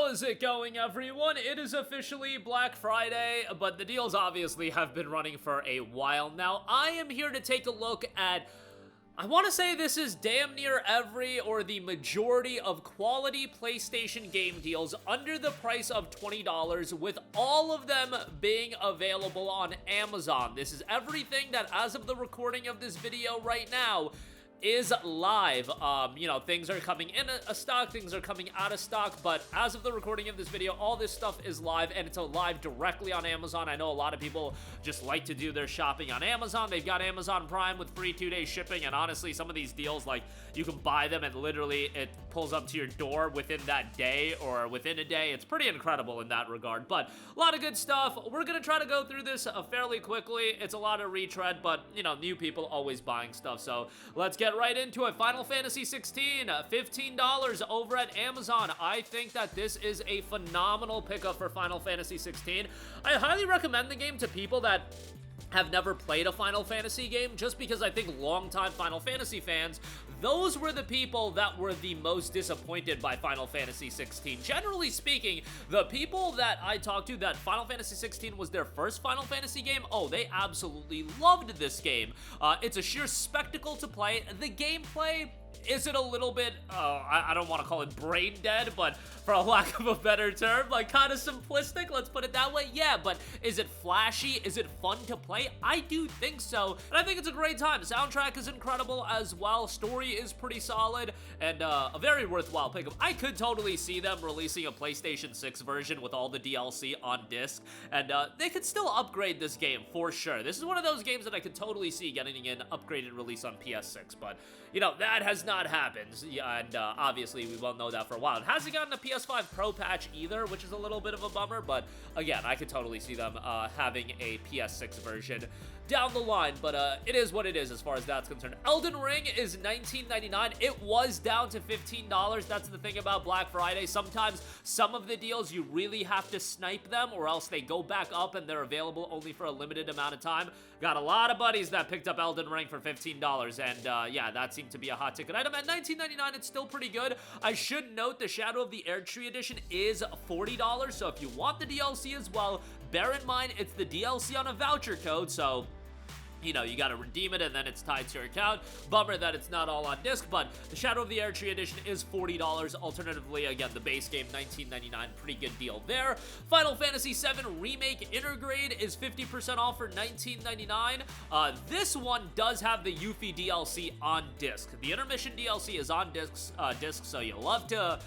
How is it going, everyone? It is officially Black Friday, but the deals obviously have been running for a while now. I am here to take a look at, I want to say this is damn near every or the majority of quality PlayStation game deals under the price of $20, with all of them being available on Amazon. This is everything that, as of the recording of this video right now, is live. You know, things are coming in a stock, things are coming out of stock, but as of the recording of this video, all this stuff is live, and it's live directly on Amazon. I know a lot of people just like to do their shopping on Amazon. They've got Amazon Prime with free 2-day shipping, and honestly, some of these deals, like, you can buy them and literally it pulls up to your door within that day or within a day. It's pretty incredible in that regard, but a lot of good stuff. We're gonna try to go through this fairly quickly. It's a lot of retread, but, you know, new people always buying stuff, so let's get right into it. Final Fantasy XVI, $15 over at Amazon. I think that this is a phenomenal pickup for Final Fantasy XVI. I highly recommend the game to people that have never played a Final Fantasy game, just because I think longtime Final Fantasy fans, those were the people that were the most disappointed by Final Fantasy XVI. Generally speaking, the people that I talked to that Final Fantasy XVI was their first Final Fantasy game, oh, they absolutely loved this game. It's a sheer spectacle to play. The gameplay, is it a little bit, I don't want to call it brain dead, but for a lack of a better term, like kind of simplistic, let's put it that way? Yeah, but is it flashy? Is it fun to play? I do think so, and I think it's a great time. Soundtrack is incredible as well, story is pretty solid, and a very worthwhile pickup. I could totally see them releasing a PlayStation 6 version with all the DLC on disc, and they could still upgrade this game for sure. This is one of those games that I could totally see getting an upgraded release on PS6, but, you know, that has not happened, yeah, and obviously we well know that for a while. It hasn't gotten a PS5 Pro patch either, which is a little bit of a bummer, but again, I could totally see them having a PS6 version down the line, but it is what it is as far as that's concerned. Elden Ring is $19.99. It was down to $15. That's the thing about Black Friday. Sometimes some of the deals you really have to snipe them, or else they go back up and they're available only for a limited amount of time. Got a lot of buddies that picked up Elden Ring for $15, and yeah, that seemed to be a hot ticket item. At $19.99, it's still pretty good. I should note the Shadow of the Erdtree edition is $40, so if you want the DLC as well, bear in mind it's the DLC on a voucher code, so you know, you gotta redeem it and then it's tied to your account. Bummer that it's not all on disc, but the Shadow of the Erdtree edition is $40. Alternatively, again, the base game, $19.99, pretty good deal there. Final Fantasy VII Remake Intergrade is 50% off for $19.99. This one does have the Yuffie DLC on disc. The Intermission DLC is on disc, so you'll love to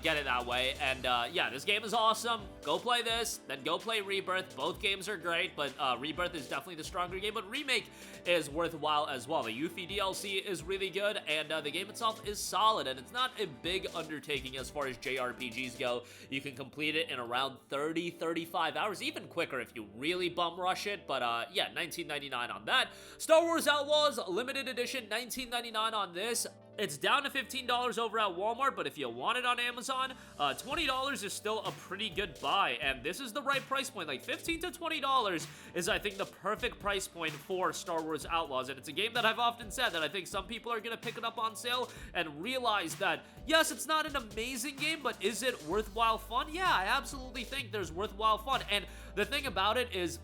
get it that way. And yeah, this game is awesome. Go play this, then go play Rebirth. Both games are great, but Rebirth is definitely the stronger game, but Remake is worthwhile as well. The Yuffie DLC is really good, and the game itself is solid, and it's not a big undertaking as far as JRPGs go. You can complete it in around 30-35 hours, even quicker if you really bum rush it, but yeah, $19.99 on that. Star Wars Outlaws Limited Edition, $19.99 on this. It's down to $15 over at Walmart, but if you want it on Amazon, $20 is still a pretty good buy, and this is the right price point. Like, $15 to $20 is, I think, the perfect price point for Star Wars Outlaws, and it's a game that I've often said that I think some people are going to pick it up on sale and realize that, yes, it's not an amazing game, but is it worthwhile fun? Yeah, I absolutely think there's worthwhile fun, and the thing about it is,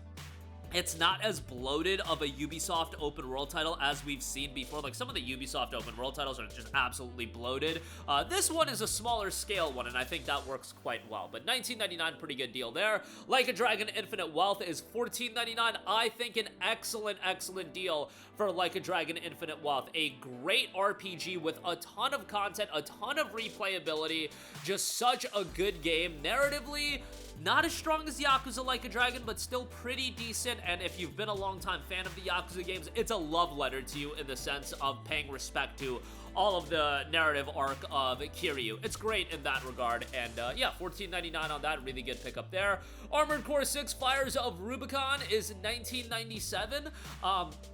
it's not as bloated of a Ubisoft open world title as we've seen before. Like, some of the Ubisoft open world titles are just absolutely bloated. This one is a smaller scale one, and I think that works quite well. But $19.99, pretty good deal there. Like a Dragon Infinite Wealth is $14.99. I think an excellent, excellent deal for Like a Dragon Infinite Wealth. A great RPG with a ton of content, a ton of replayability, just such a good game. Narratively, not as strong as Yakuza Like a Dragon, but still pretty decent, and if you've been a longtime fan of the Yakuza games, it's a love letter to you in the sense of paying respect to all of the narrative arc of Kiryu. It's great in that regard, and yeah, $14.99 on that, really good pickup there. Armored Core 6 Fires of Rubicon is $19.97.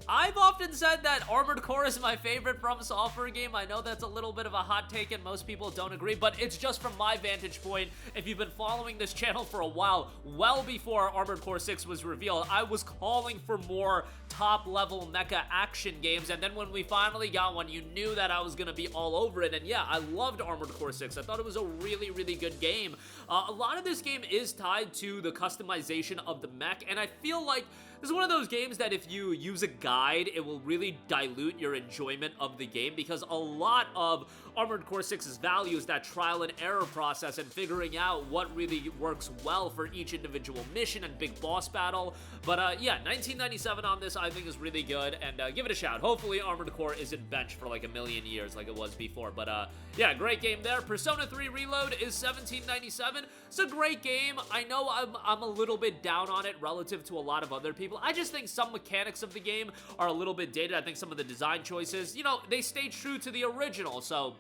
I've often said that Armored Core is my favorite From Software game. I know that's a little bit of a hot take and most people don't agree, but it's just from my vantage point. If you've been following this channel for a while, well before Armored Core 6 was revealed, I was calling for more top-level mecha action games, and then when we finally got one, you knew that I was was gonna be all over it, and yeah, I loved Armored Core 6. I thought it was a really, really good game. A lot of this game is tied to the customization of the mech, and I feel like this is one of those games that if you use a guide, it will really dilute your enjoyment of the game, because a lot of Armored Core 6's value is that trial and error process and figuring out what really works well for each individual mission and big boss battle. But yeah, 1997 on this I think is really good, and give it a shout. Hopefully Armored Core isn't benched for like a million years like it was before, but yeah, great game there. Persona 3 Reload is 1797. It's a great game. I know I'm a little bit down on it relative to a lot of other people. I just think some mechanics of the game are a little bit dated. I think some of the design choices, you know, they stay true to the original, so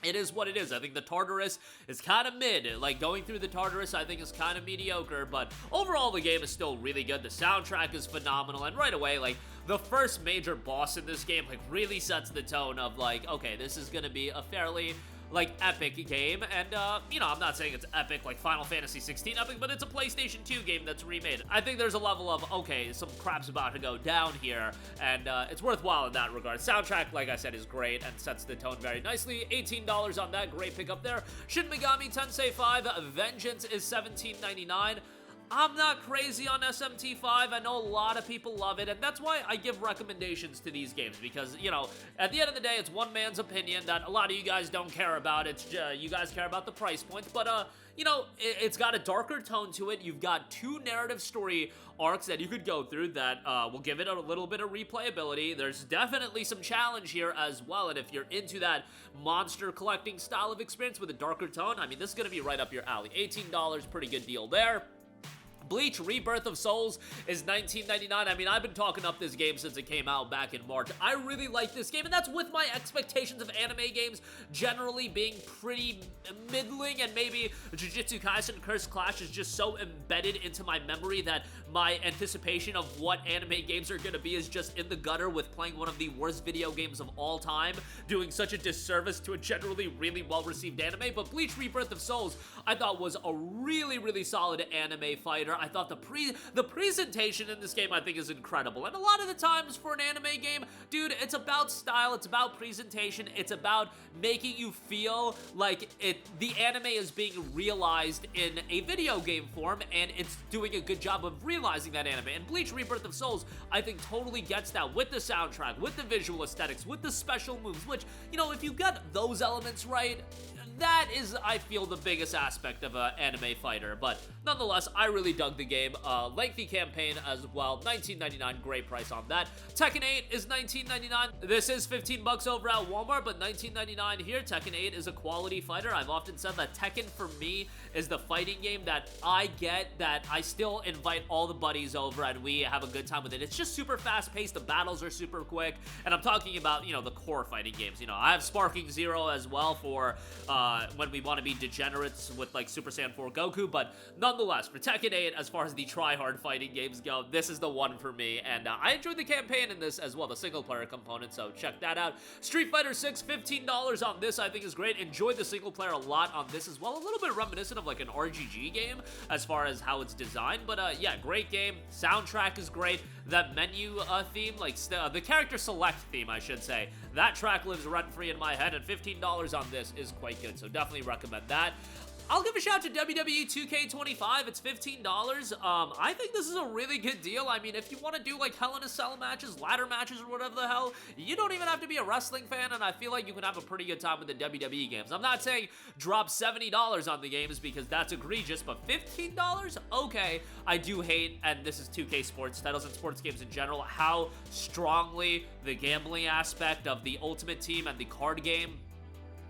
it is what it is. I think the Tartarus is kind of mid. Like, going through the Tartarus, I think is kind of mediocre, but overall the game is still really good. The soundtrack is phenomenal, and right away, like, the first major boss in this game, like, really sets the tone of, like, okay, this is gonna be a fairly, like, epic game, and, you know, I'm not saying it's epic like Final Fantasy XVI epic, but it's a PlayStation 2 game that's remade. I think there's a level of, okay, some crap's about to go down here, and, it's worthwhile in that regard. Soundtrack, like I said, is great and sets the tone very nicely. $18 on that, great pickup there. Shin Megami Tensei 5 Vengeance is $17.99. I'm not crazy on SMT5. I know a lot of people love it, and that's why I give recommendations to these games, because, you know, at the end of the day, it's one man's opinion that a lot of you guys don't care about. It's you guys care about the price points, but, you know, it's got a darker tone to it. You've got two narrative story arcs that you could go through that will give it a little bit of replayability. There's definitely some challenge here as well, and if you're into that monster collecting style of experience with a darker tone, I mean, this is going to be right up your alley. $18, pretty good deal there. Bleach Rebirth of Souls is $19.99. I mean, I've been talking up this game since it came out back in March. I really like this game, and that's with my expectations of anime games generally being pretty middling, and maybe Jujutsu Kaisen Cursed Clash is just so embedded into my memory that my anticipation of what anime games are going to be is just in the gutter, with playing one of the worst video games of all time, doing such a disservice to a generally really well-received anime. But Bleach Rebirth of Souls, I thought, was a really, really solid anime fighter. I thought the presentation in this game, I think, is incredible. And a lot of the times for an anime game, dude, it's about style, it's about presentation, it's about making you feel like the anime is being realized in a video game form, and it's doing a good job of realizing that anime. And Bleach Rebirth of Souls, I think, totally gets that with the soundtrack, with the visual aesthetics, with the special moves, which, you know, if you got those elements right, that is, I feel, the biggest aspect of an anime fighter. But nonetheless, I really dug the game. Lengthy campaign as well. $19.99, great price on that. Tekken 8 is $19.99. This is $15 over at Walmart, but $19.99 here. Tekken 8 is a quality fighter. I've often said that Tekken, for me, is the fighting game that I get, that I still invite all the buddies over and we have a good time with it. It's just super fast-paced. The battles are super quick, and I'm talking about, you know, the core fighting games. You know, I have Sparking Zero as well for when we want to be degenerates with, like, Super Saiyan 4 Goku, but nonetheless, for Tekken 8, as far as the try-hard fighting games go, this is the one for me, and I enjoyed the campaign in this as well, the single-player component, so check that out. Street Fighter 6, $15 on this, I think, is great. Enjoyed the single-player a lot on this as well. A little bit reminiscent of, like, an RGG game as far as how it's designed, but yeah, great game. Soundtrack is great. That menu theme, like, the character select theme, I should say, that track lives rent-free in my head, and $15 on this is quite good, so definitely recommend that. I'll give a shout to WWE 2K25. It's $15. I think this is a really good deal. I mean, if you want to do, like, Hell in a Cell matches, ladder matches, or whatever the hell, you don't even have to be a wrestling fan, and I feel like you can have a pretty good time with the WWE games. I'm not saying drop $70 on the games, because that's egregious, but $15? Okay. I do hate, and this is 2K sports titles and sports games in general, how strongly the gambling aspect of the Ultimate Team and the card game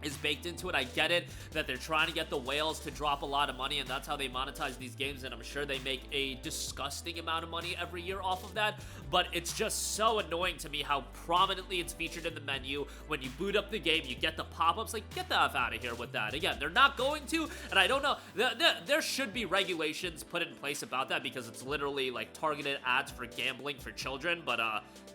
is baked into it. I get it that they're trying to get the whales to drop a lot of money, and that's how they monetize these games, and I'm sure they make a disgusting amount of money every year off of that, but it's just so annoying to me how prominently it's featured in the menu. When you boot up the game, you get the pop-ups. Like, get the F out of here with that. Again, they're not going to, and I don't know, there should be regulations put in place about that, because it's literally, like, targeted ads for gambling for children, but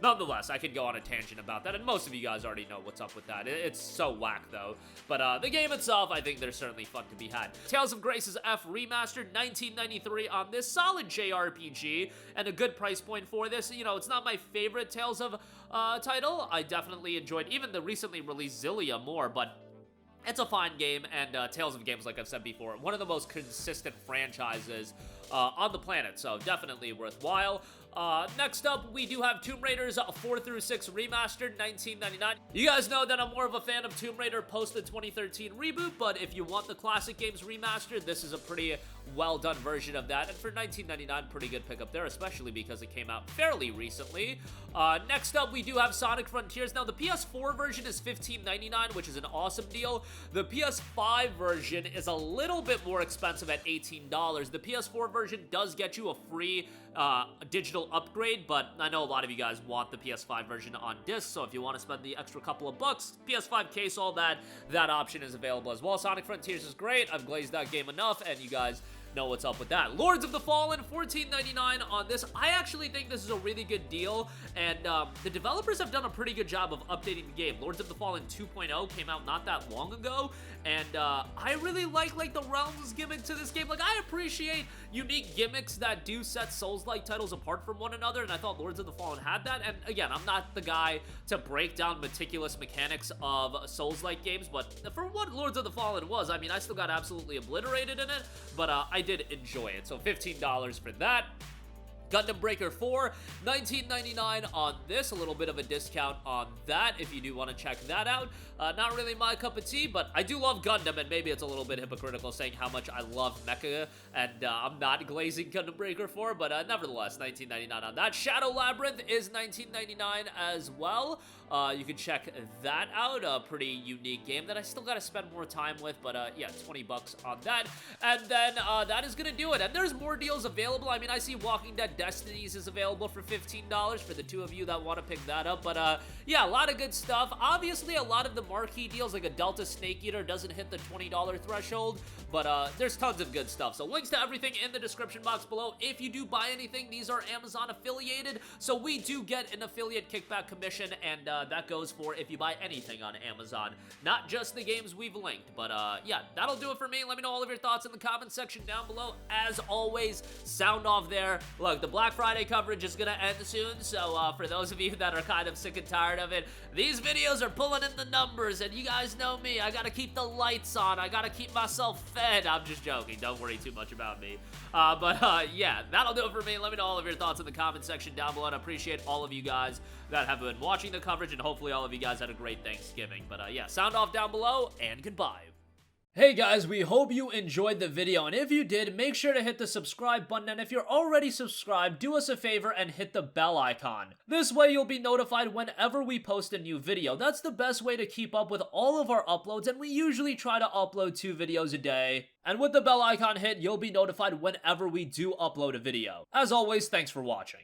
nonetheless, I could go on a tangent about that, and most of you guys already know what's up with that. It's so whack, though. But the game itself, I think there's certainly fun to be had. Tales of Grace's F Remastered, 1993 on this, solid JRPG, and a good price point for this. You know, it's not my favorite Tales of title. I definitely enjoyed even the recently released Xillia more, but it's a fine game, and Tales of games, like I've said before, one of the most consistent franchises on the planet, so definitely worthwhile. Next up, we do have Tomb Raiders 4 through 6 Remastered, 1999. You guys know that I'm more of a fan of Tomb Raider post the 2013 reboot, but if you want the classic games remastered, this is a pretty well-done version of that, and for 1999, pretty good pickup there, especially because it came out fairly recently. Next up, we do have Sonic Frontiers. Now, the PS4 version is $15.99, which is an awesome deal. The PS5 version is a little bit more expensive at $18. The PS4 version does get you a free digital upgrade, but I know a lot of you guys want the PS5 version on disc, so if you want to spend the extra couple of bucks, PS5 case, all that option is available as well. Sonic Frontiers is great. I've glazed that game enough, and you guys know what's up with that. Lords of the Fallen, $14.99 on this. I actually think this is a really good deal, and the developers have done a pretty good job of updating the game. Lords of the Fallen 2.0 came out not that long ago, and I really like the Realms gimmick to this game. Like, I appreciate unique gimmicks that do set Souls-like titles apart from one another, and I thought Lords of the Fallen had that. And again, I'm not the guy to break down meticulous mechanics of Souls-like games, but for what Lords of the Fallen was, I mean, I still got absolutely obliterated in it, but I did enjoy it, so $15 for that. Gundam Breaker 4, $19.99 on this. A little bit of a discount on that if you do want to check that out. Not really my cup of tea, but I do love Gundam, and maybe it's a little bit hypocritical saying how much I love mecha, and I'm not glazing Gundam Breaker 4, but nevertheless, $19.99 on that. Shadow Labyrinth is $19.99 as well. You can check that out. A pretty unique game that I still got to spend more time with, but yeah, 20 bucks on that. And then that is going to do it. And there's more deals available. I mean, I see Walking Dead Destinies is available for $15 for the two of you that want to pick that up. But yeah, a lot of good stuff. Obviously, a lot of the marquee deals, like a Delta Snake Eater, doesn't hit the $20 threshold, but there's tons of good stuff. So links to everything in the description box below. If you do buy anything, these are Amazon affiliated, so we do get an affiliate kickback commission, and that goes for if you buy anything on Amazon, not just the games we've linked. But yeah, that'll do it for me. Let me know all of your thoughts in the comment section down below. As always, sound off there. Look, the Black Friday coverage is gonna end soon, so for those of you that are kind of sick and tired of it, these videos are pulling in the numbers, and you guys know me. I gotta keep the lights on. I gotta keep myself fed. I'm just joking. Don't worry too much about me. But yeah, that'll do it for me. Let me know all of your thoughts in the comment section down below, and I appreciate all of you guys that have been watching the coverage, and hopefully all of you guys had a great Thanksgiving. But yeah, sound off down below, and goodbye. Hey guys, we hope you enjoyed the video, and if you did, make sure to hit the subscribe button, and if you're already subscribed, do us a favor and hit the bell icon. This way you'll be notified whenever we post a new video. That's the best way to keep up with all of our uploads, and we usually try to upload 2 videos a day. And with the bell icon hit, you'll be notified whenever we do upload a video. As always, thanks for watching.